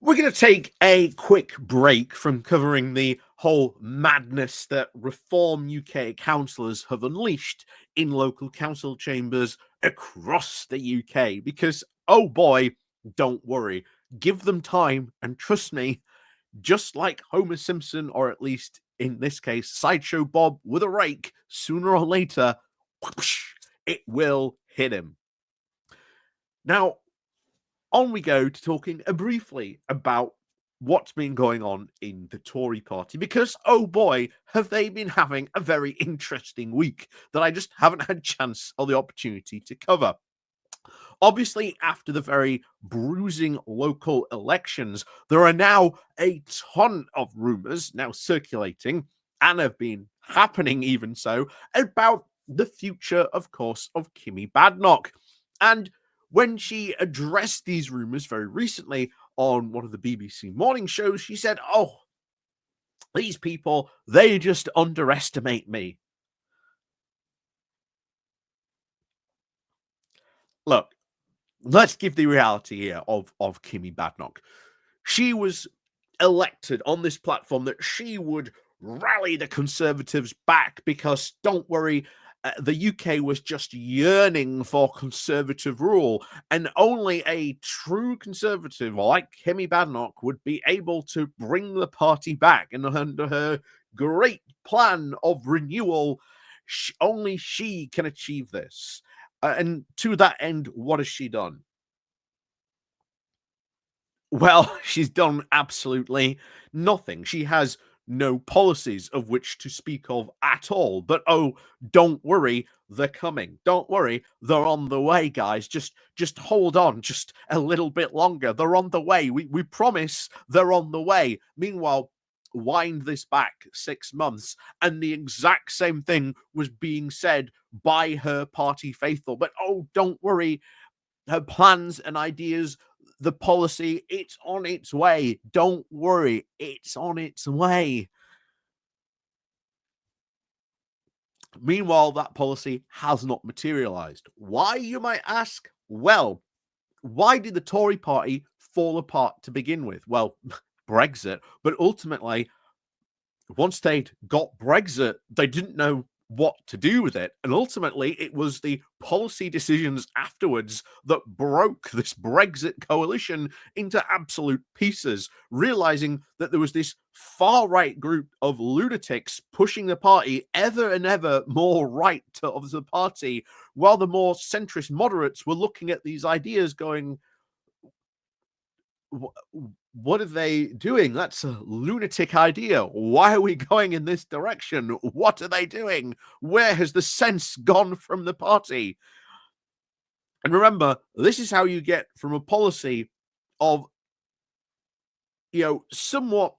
We're going to take a quick break from covering the whole madness that Reform UK councillors have unleashed in local council chambers across the UK because, oh boy, don't worry. Give them time, and trust me, just like Homer Simpson, or at least in this case, Sideshow Bob with a rake, sooner or later, whoosh, it will hit him. Now, on we go to talking briefly about what's been going on in the Tory party, because oh boy, have they been having a very interesting week that I just haven't had a chance or the opportunity to cover. Obviously, after the very bruising local elections, there are now a ton of rumours now circulating, and have been happening even so, about the future, of course, of Kimmy Badenoch. And when she addressed these rumours very recently on one of the BBC morning shows, she said, "Oh, these people, they just underestimate me." Look, let's give the reality here of Kimmy Badenoch. She was elected on this platform that she would rally the Conservatives back because, don't worry, the UK was just yearning for Conservative rule, and only a true Conservative like Kimmy Badenoch would be able to bring the party back. And under her great plan of renewal, only she can achieve this. And to that end, what has she done? Well, she's done absolutely nothing. She has no policies of which to speak of at all. But oh, don't worry, they're coming. Don't worry, they're on the way, guys. Just hold on just a little bit longer. They're on the way. We promise they're on the way. Meanwhile, wind this back 6 months, and the exact same thing was being said by her party faithful. But oh, don't worry, her plans and ideas, the policy, it's on its way. Don't worry, it's on its way. Meanwhile, that policy has not materialized. Why, you might ask? Well, why did the Tory party fall apart to begin with? Well, Brexit, but ultimately, once they'd got Brexit, they didn't know what to do with it. And ultimately, it was the policy decisions afterwards that broke this Brexit coalition into absolute pieces, realizing that there was this far right group of lunatics pushing the party ever and ever more right of the party, while the more centrist moderates were looking at these ideas going, what are they doing? That's a lunatic idea. Why are we going in this direction? What are they doing? Where has the sense gone from the party? And remember, this is how you get from a policy of, somewhat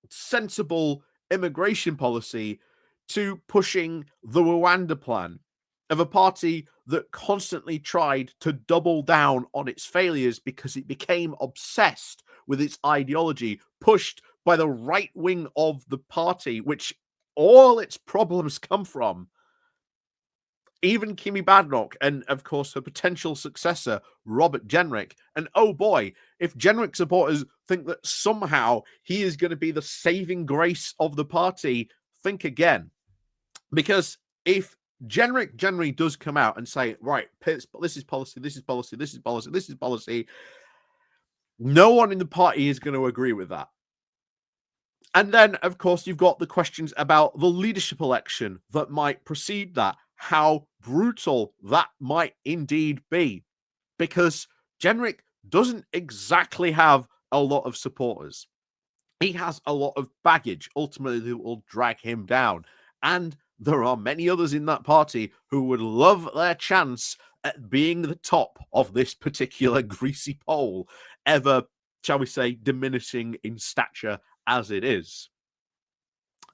sensible immigration policy to pushing the Rwanda plan of a party that constantly tried to double down on its failures because it became obsessed with its ideology, pushed by the right wing of the party, which all its problems come from. Even Kimmy Badenoch and, of course, her potential successor, Robert Jenrick. And oh boy, if Jenrick supporters think that somehow he is going to be the saving grace of the party, think again. Because if Jenrick generally does come out and say, right, this is policy, this is policy, this is policy, this is policy, no one in the party is going to agree with that. And then, of course, you've got the questions about the leadership election that might precede that, how brutal that might indeed be, because Jenrick doesn't exactly have a lot of supporters. He has a lot of baggage, ultimately, that will drag him down. And there are many others in that party who would love their chance at being the top of this particular greasy pole, ever, shall we say, diminishing in stature as it is.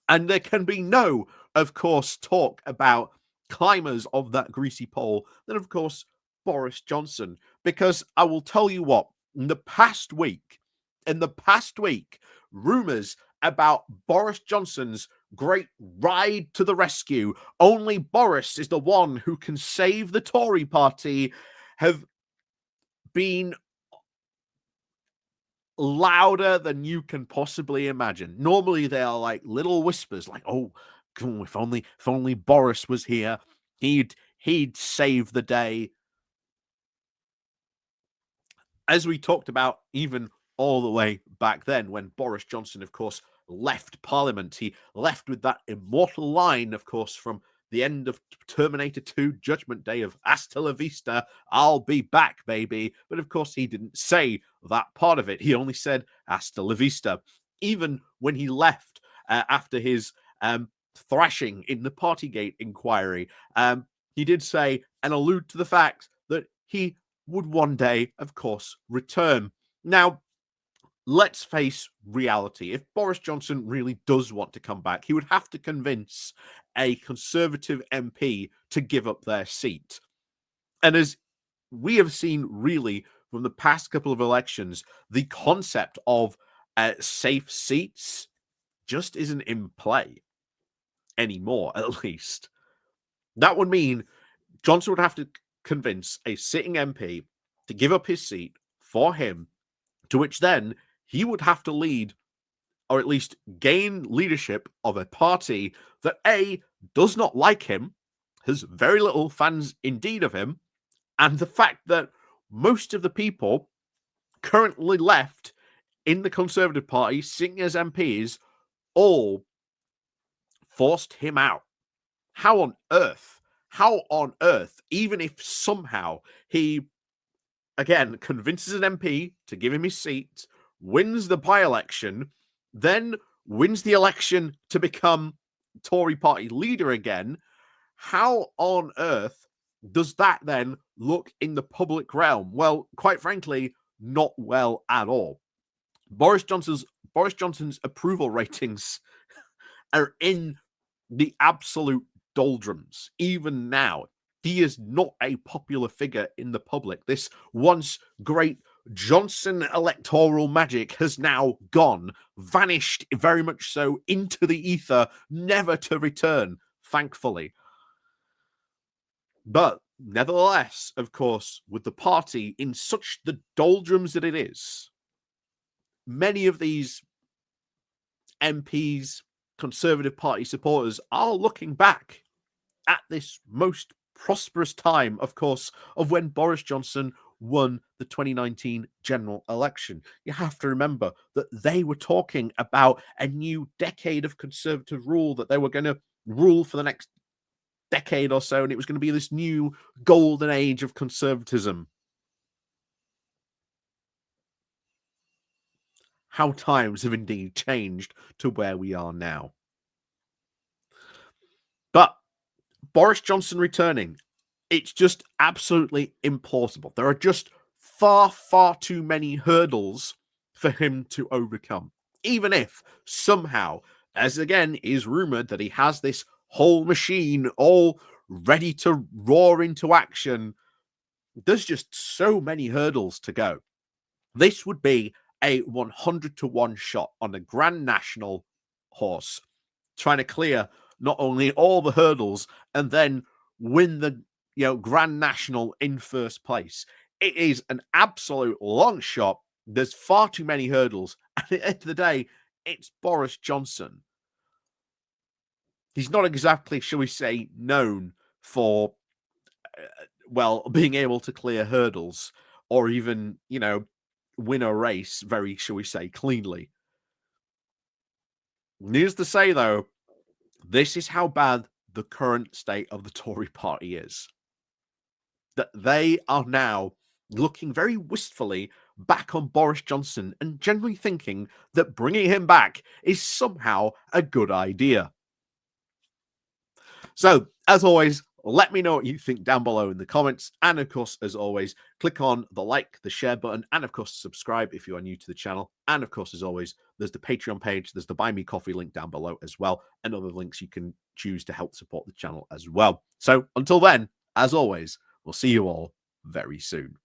And there can be no, of course, talk about climbers of that greasy pole than, of course, Boris Johnson. Because I will tell you what, in the past week, rumours about Boris Johnson's great ride to the rescue, only Boris is the one who can save the Tory party, have been louder than you can possibly imagine. Normally they are like little whispers, like, "Oh, if only Boris was here, he'd save the day." As we talked about, even all the way back then, when Boris Johnson, of course, left Parliament, he left with that immortal line, of course, from the end of Terminator 2 Judgment Day of "Hasta la vista, I'll be back, baby." But of course, he didn't say that part of it. He only said "Hasta la vista." Even when he left after his thrashing in the Partygate inquiry, he did say and allude to the fact that he would one day, of course, return. Now, let's face reality. If Boris Johnson really does want to come back, he would have to convince a Conservative MP to give up their seat. And as we have seen really from the past couple of elections, the concept of safe seats just isn't in play anymore, at least. That would mean Johnson would have to convince a sitting MP to give up his seat for him, to which then he would have to lead, or at least gain leadership of a party that A, does not like him, has very little fans indeed of him, and the fact that most of the people currently left in the Conservative Party sitting as MPs all forced him out. How on earth, even if somehow he again convinces an MP to give him his seat, wins the by-election, then wins the election to become Tory party leader again, how on earth does that then look in the public realm? Well, quite frankly, not well at all. Boris Johnson's approval ratings are in the absolute doldrums even now. He is not a popular figure in the public. This once great Johnson electoral magic has now gone, vanished very much so into the ether, never to return, thankfully. But nevertheless, of course, with the party in such the doldrums that it is, many of these MPs, Conservative Party supporters, are looking back at this most prosperous time, of course, of when Boris Johnson won the 2019 general election. You have to remember that they were talking about a new decade of Conservative rule, that they were going to rule for the next decade or so, and it was going to be this new golden age of conservatism. How times have indeed changed to where we are now. But Boris Johnson returning, it's just absolutely implausible. There are just far, far too many hurdles for him to overcome. Even if somehow, as again is rumored, that he has this whole machine all ready to roar into action, there's just so many hurdles to go. This would be a 100-to-1 shot on a Grand National horse, trying to clear not only all the hurdles and then win the Grand National in first place. It is an absolute long shot. There's far too many hurdles. And at the end of the day, it's Boris Johnson. He's not exactly, shall we say, known for, being able to clear hurdles or even, win a race very, shall we say, cleanly. Needless to say, though, this is how bad the current state of the Tory party is. That they are now looking very wistfully back on Boris Johnson and generally thinking that bringing him back is somehow a good idea. So, as always, let me know what you think down below in the comments. And of course, as always, click on the like, the share button, and of course, subscribe if you are new to the channel. And of course, as always, there's the Patreon page, there's the Buy Me Coffee link down below as well, and other links you can choose to help support the channel as well. So until then, as always, we'll see you all very soon.